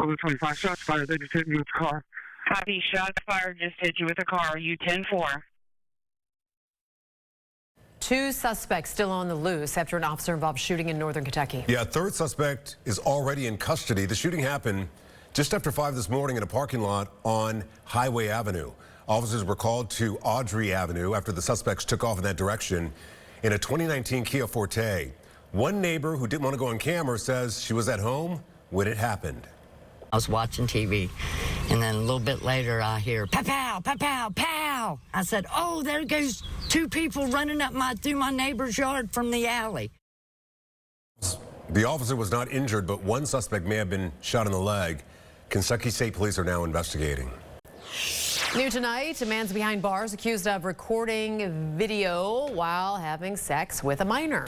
Over 25 shots fired. They just hit me with the car. Copy. Shots fired. Just hit you with a car. You 10-4. Two suspects still on the loose after an officer-involved shooting in northern Kentucky. Yeah, a third suspect is already in custody. The shooting happened just after 5 this morning in a parking lot on Highway Avenue. Officers were called to Audrey Avenue after the suspects took off in that direction in a 2019 Kia Forte. One neighbor who didn't want to go on camera says she was at home when it happened. I was watching TV, and then a little bit later I hear pow, pow, pow, pow, pow. I said, oh, there goes two people running up through my neighbor's yard from the alley. The officer was not injured, but one suspect may have been shot in the leg. Kentucky State Police are now investigating. New tonight, a man's behind bars accused of recording video while having sex with a minor.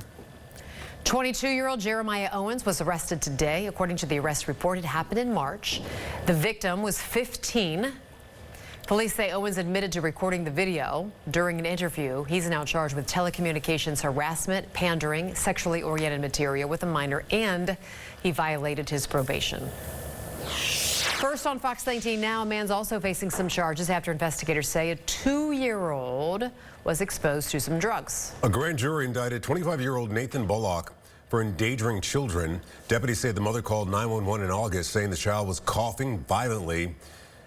22-year-old Jeremiah Owens was arrested today. According to the arrest report, it happened in March. The victim was 15. Police say Owens admitted to recording the video during an interview. He's now charged with telecommunications harassment, pandering, sexually oriented material with a minor, and he violated his probation. First on Fox 19 now, a man's also facing some charges after investigators say a 2-year-old was exposed to some drugs. A grand jury indicted 25-year-old Nathan Bullock for endangering children. Deputies say the mother called 911 in August saying the child was coughing violently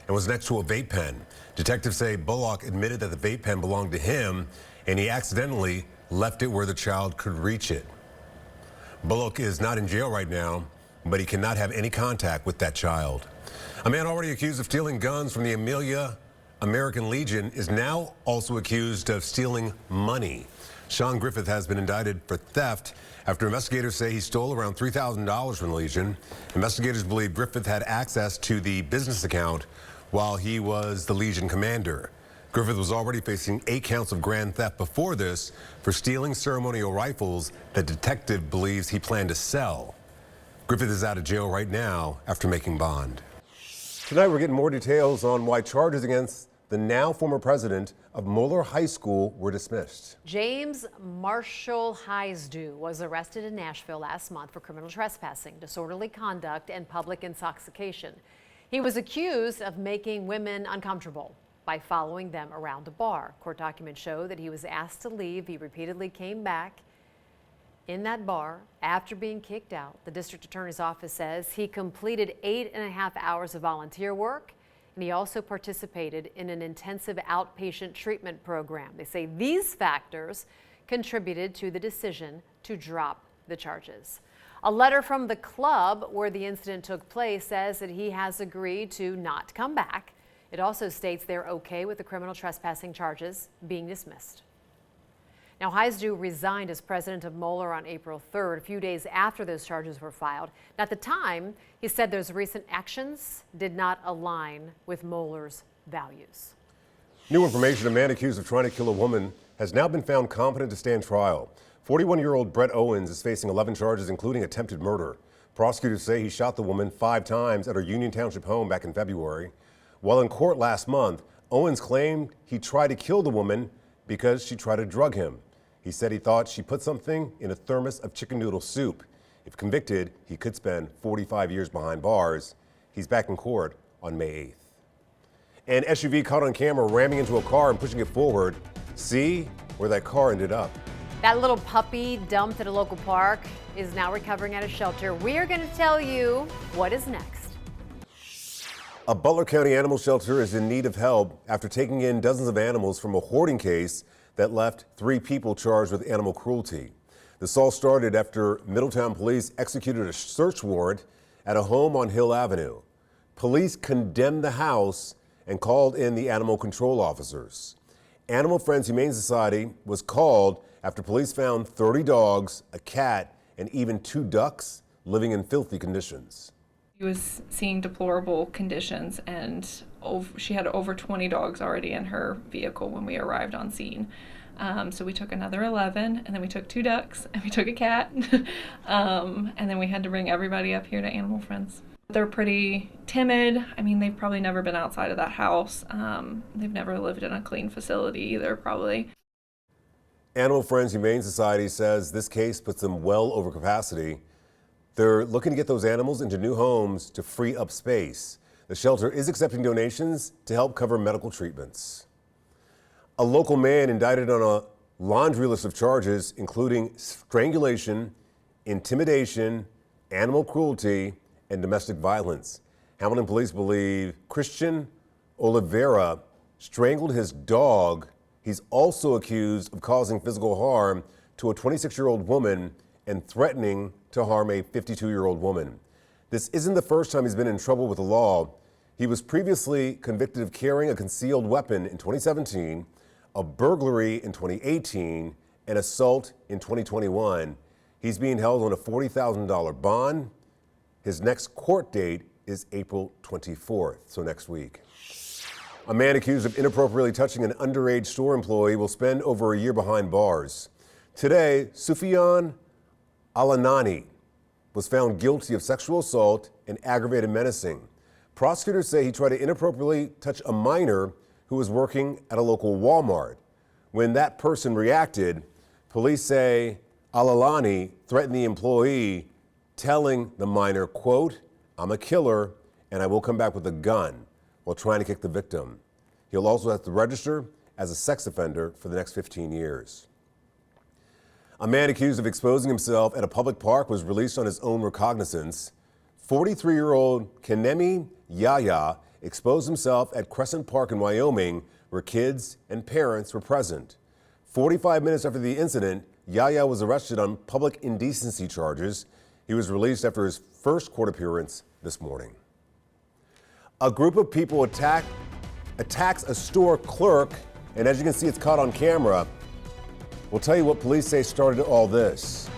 and was next to a vape pen. Detectives say Bullock admitted that the vape pen belonged to him and he accidentally left it where the child could reach it. Bullock is not in jail right now, but he cannot have any contact with that child. A man already accused of stealing guns from the Amelia American Legion is now also accused of stealing money. Sean Griffith has been indicted for theft after investigators say he stole around $3,000 from the Legion. Investigators believe Griffith had access to the business account while he was the Legion commander. Griffith was already facing 8 counts of grand theft before this for stealing ceremonial rifles that detective believes he planned to sell. Griffith is out of jail right now after making bond. Tonight, we're getting more details on why charges against the now former president of Moeller High School were dismissed. James Marshall Heisdu was arrested in Nashville last month for criminal trespassing, disorderly conduct, and public intoxication. He was accused of making women uncomfortable by following them around a bar. Court documents show that he was asked to leave. He repeatedly came back in that bar after being kicked out. The district attorney's office says he completed 8.5 hours of volunteer work, and he also participated in an intensive outpatient treatment program. They say these factors contributed to the decision to drop the charges. A letter from the club where the incident took place says that he has agreed to not come back. It also states they're okay with the criminal trespassing charges being dismissed. Now, Heisdu resigned as president of Moeller on April 3rd, a few days after those charges were filed. Now, at the time, he said those recent actions did not align with Moeller's values. New information: a man accused of trying to kill a woman has now been found competent to stand trial. 41-year-old Brett Owens is facing 11 charges, including attempted murder. Prosecutors say he shot the woman 5 times at her Union Township home back in February. While in court last month, Owens claimed he tried to kill the woman because she tried to drug him. He said he thought she put something in a thermos of chicken noodle soup. If convicted, he could spend 45 years behind bars. He's back in court on May 8th. An SUV caught on camera ramming into a car and pushing it forward. See where that car ended up. That little puppy dumped at a local park is now recovering at a shelter. We are going to tell you what is next. A Butler County animal shelter is in need of help after taking in dozens of animals from a hoarding case that left 3 people charged with animal cruelty. This all started after Middletown police executed a search warrant at a home on Hill Avenue. Police condemned the house and called in the animal control officers. Animal Friends Humane Society was called after police found 30 dogs, a cat, and even 2 ducks living in filthy conditions. He was seeing deplorable conditions, and she had over 20 dogs already in her vehicle when we arrived on scene. So we took another 11, and then we took 2 ducks, and we took a cat, and then we had to bring everybody up here to Animal Friends. They're pretty timid. I mean, they've probably never been outside of that house. They've never lived in a clean facility either, probably. Animal Friends Humane Society says this case puts them well over capacity. They're looking to get those animals into new homes to free up space. The shelter is accepting donations to help cover medical treatments. A local man indicted on a laundry list of charges, including strangulation, intimidation, animal cruelty, and domestic violence. Hamilton police believe Christian Oliveira strangled his dog. He's also accused of causing physical harm to a 26-year-old woman and threatening to harm a 52-year-old woman. This isn't the first time he's been in trouble with the law. He was previously convicted of carrying a concealed weapon in 2017, a burglary in 2018, and assault in 2021. He's being held on a $40,000 bond. His next court date is April 24th, so next week. A man accused of inappropriately touching an underage store employee will spend over a year behind bars. Today, Sufyan Alanani was found guilty of sexual assault and aggravated menacing. Prosecutors say he tried to inappropriately touch a minor who was working at a local Walmart. When that person reacted, police say Alalani threatened the employee, telling the minor, quote, "I'm a killer and I will come back with a gun," while trying to kick the victim. He'll also have to register as a sex offender for the next 15 years. A man accused of exposing himself at a public park was released on his own recognizance. 43-year-old Kenemi Yaya exposed himself at Crescent Park in Wyoming, where kids and parents were present. 45 minutes after the incident, Yaya was arrested on public indecency charges. He was released after his first court appearance this morning. A group of people attacks a store clerk, and as you can see, it's caught on camera. We'll tell you what police say started all this.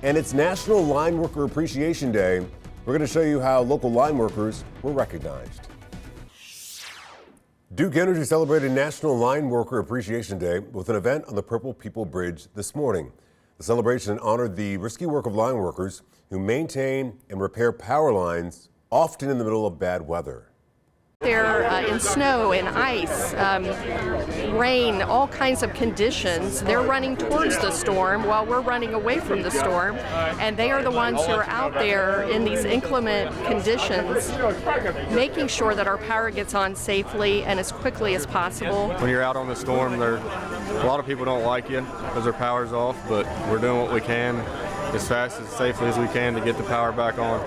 And it's National Line Worker Appreciation Day. We're going to show you how local line workers were recognized. Duke Energy celebrated National Line Worker Appreciation Day with an event on the Purple People Bridge this morning. The celebration honored the risky work of line workers who maintain and repair power lines, often in the middle of bad weather. They're in snow and ice, rain, all kinds of conditions. They're running towards the storm while we're running away from the storm, and they are the ones who are out there in these inclement conditions, making sure that our power gets on safely and as quickly as possible. When you're out on the storm, a lot of people don't like you because their power's off, but we're doing what we can as fast as safely as we can to get the power back on.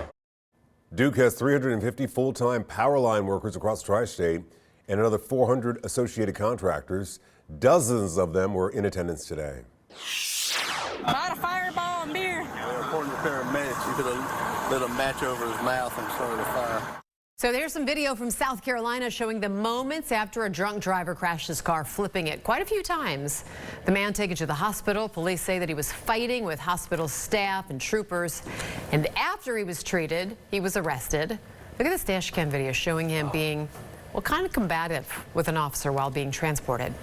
Duke has 350 full-time power line workers across the tri-state and another 400 associated contractors. Dozens of them were in attendance today. Light a fireball and beer. According to paramedics, you could have lit a match over his mouth and started a fire. So there's some video from South Carolina showing the moments after a drunk driver crashed his car, flipping it quite a few times. The man taken to the hospital. Police say that he was fighting with hospital staff and troopers. And after he was treated, he was arrested. Look at this dash cam video showing him being, well, kind of combative with an officer while being transported.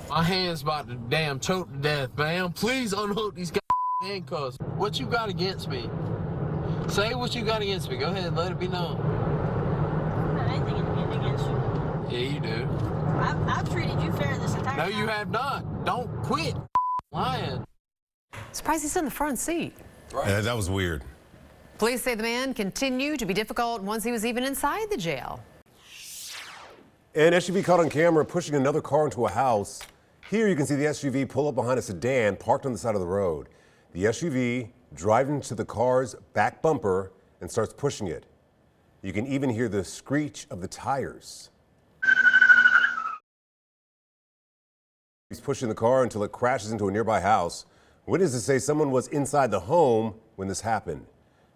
My hand's about to damn choke to death, man. Please unhook these handcuffs. What you got against me? Say what you got against me. Go ahead, let it be known. Yeah, you do. I've treated you fair this entire time. No, you have not. Don't quit lying. Surprised he's in the front seat. Right. That was weird. Police say the man continued to be difficult once he was even inside the jail. An SUV caught on camera pushing another car into a house. Here you can see the SUV pull up behind a sedan parked on the side of the road. The SUV drives into the car's back bumper and starts pushing it. You can even hear the screech of the tires. He's pushing the car until it crashes into a nearby house. Witnesses say someone was inside the home when this happened.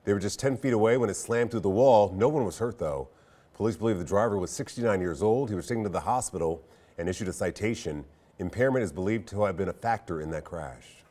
They were just 10 feet away when it slammed through the wall. No one was hurt, though. Police believe the driver was 69 years old. He was taken to the hospital and issued a citation. Impairment is believed to have been a factor in that crash.